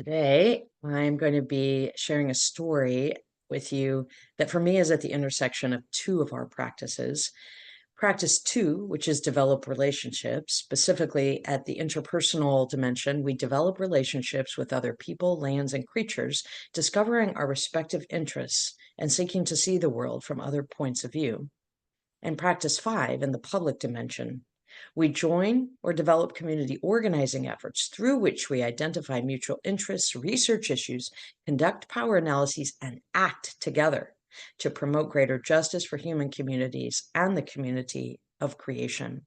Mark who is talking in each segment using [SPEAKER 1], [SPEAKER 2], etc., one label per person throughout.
[SPEAKER 1] Today, I'm going to be sharing a story with you that for me is at the intersection of two of our practices. Practice two, which is develop relationships, specifically at the interpersonal dimension, we develop relationships with other people, lands, and creatures, discovering our respective interests and seeking to see the world from other points of view. And practice five, in the public dimension, we join or develop community organizing efforts through which we identify mutual interests, research issues, conduct power analyses, and act together to promote greater justice for human communities and the community of creation.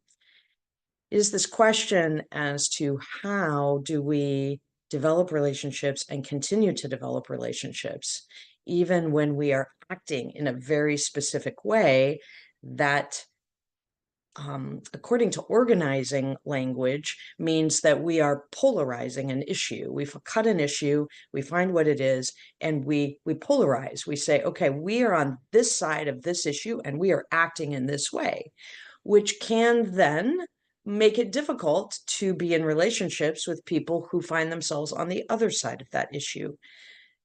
[SPEAKER 1] Is this question as to how do we develop relationships and continue to develop relationships, even when we are acting in a very specific way that according to organizing language, means that we are polarizing an issue. We've cut an issue, we find what it is, and we polarize. We say, okay, we are on this side of this issue, and we are acting in this way, which can then make it difficult to be in relationships with people who find themselves on the other side of that issue.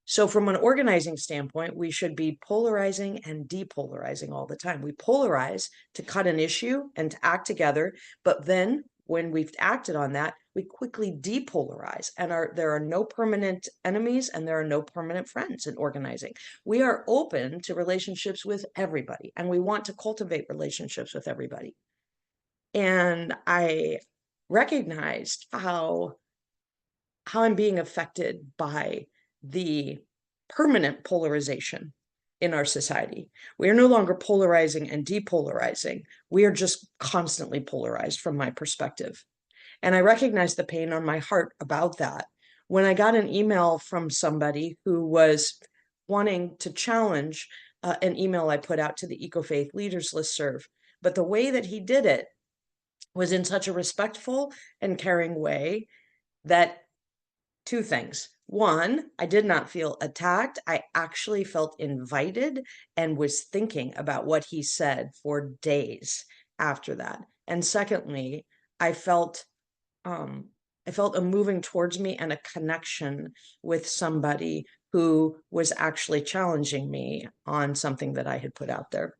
[SPEAKER 1] So from an organizing standpoint, we should be polarizing and depolarizing all the time. We polarize to cut an issue and to act together, but then when we've acted on that, we quickly depolarize, and there are no permanent enemies and there are no permanent friends in organizing. We are open to relationships with everybody, and we want to cultivate relationships with everybody. And I recognized how I'm being affected by the permanent polarization in our society. We are no longer polarizing and depolarizing. We are just constantly polarized from my perspective. And I recognize the pain on my heart about that. When I got an email from somebody who was wanting to challenge an email I put out to the Ecofaith Leaders Listserv, but the way that he did it was in such a respectful and caring way that two things. One, I did not feel attacked. I actually felt invited and was thinking about what he said for days after that. And secondly, I felt a moving towards me and a connection with somebody who was actually challenging me on something that I had put out there.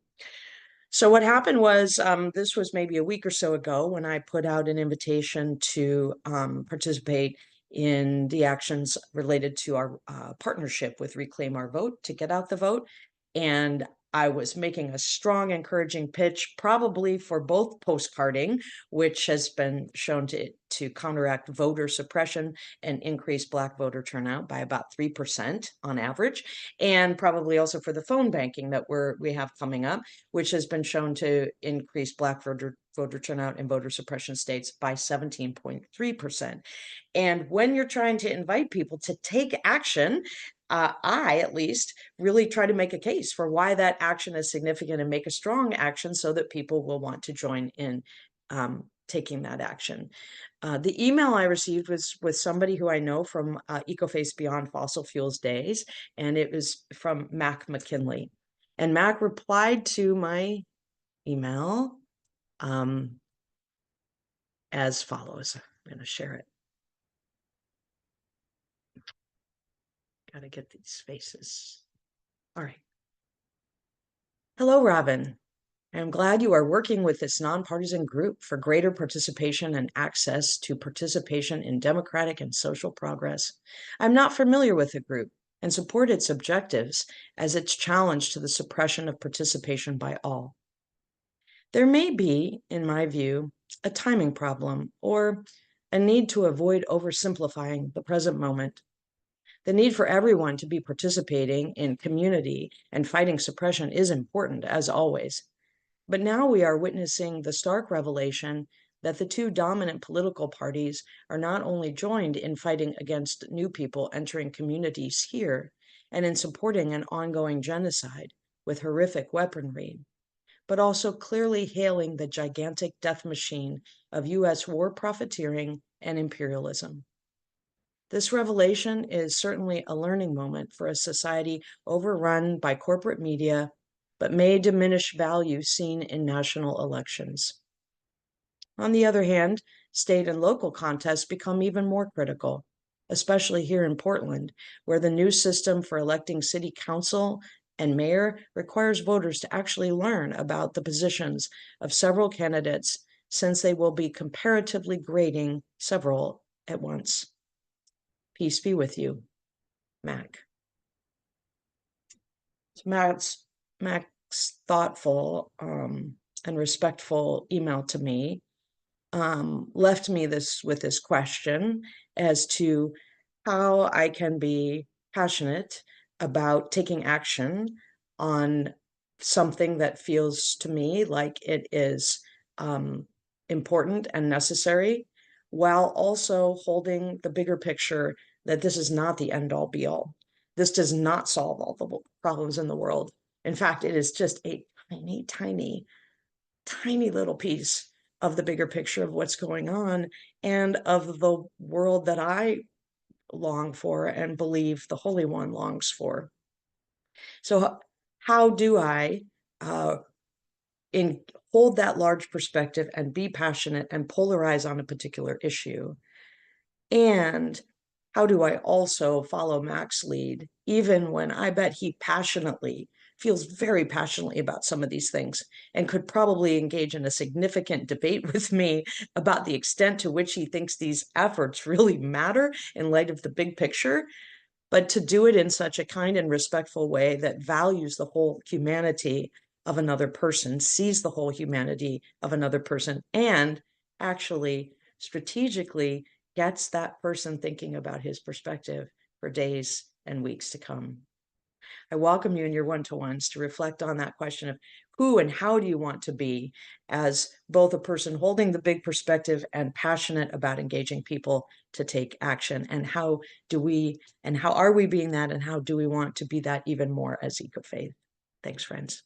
[SPEAKER 1] So what happened was, this was maybe a week or so ago when I put out an invitation to participate in the actions related to our partnership with Reclaim Our Vote to get out the vote. And I was making a strong, encouraging pitch, probably for both postcarding, which has been shown to counteract voter suppression and increase Black voter turnout by about 3% on average, and probably also for the phone banking that we have coming up, which has been shown to increase Black voter turnout in voter suppression states by 17.3%. And when you're trying to invite people to take action, I, at least, really try to make a case for why that action is significant and make a strong action so that people will want to join in taking that action. The email I received was with somebody who I know from Ecoface Beyond Fossil Fuels days, and it was from Mac McKinley. And Mac replied to my email as follows. I'm going to share it. Got to get these faces. All right. Hello, Robin. I am glad you are working with this nonpartisan group for greater participation and access to participation in democratic and social progress. I'm not familiar with the group and support its objectives as its challenge to the suppression of participation by all. There may be, in my view, a timing problem or a need to avoid oversimplifying the present moment. The need for everyone to be participating in community and fighting suppression is important, as always. But now we are witnessing the stark revelation that the two dominant political parties are not only joined in fighting against new people entering communities here and in supporting an ongoing genocide with horrific weaponry, but also clearly hailing the gigantic death machine of U.S. war profiteering and imperialism. This revelation is certainly a learning moment for a society overrun by corporate media, but may diminish value seen in national elections. On the other hand, state and local contests become even more critical, especially here in Portland, where the new system for electing city council and mayor requires voters to actually learn about the positions of several candidates, since they will be comparatively grading several at once. Peace be with you, Mac. Mac's thoughtful and respectful email to me left me with this question as to how I can be passionate about taking action on something that feels to me like it is important and necessary, while also holding the bigger picture that this is not the end all be all. This does not solve all the problems in the world. In fact, it is just a tiny, tiny, tiny little piece of the bigger picture of what's going on and of the world that I long for and believe the Holy One longs for. So how do I hold that large perspective and be passionate and polarize on a particular issue? And how do I also follow Mac's lead, even when I bet he feels very passionately about some of these things and could probably engage in a significant debate with me about the extent to which he thinks these efforts really matter in light of the big picture, but to do it in such a kind and respectful way that values the whole humanity of another person, sees the whole humanity of another person, and actually strategically gets that person thinking about his perspective for days and weeks to come. I welcome you in your one-to-ones to reflect on that question of who and how do you want to be as both a person holding the big perspective and passionate about engaging people to take action, and how are we being that, and how do we want to be that even more as Eco Faith? Thanks, friends.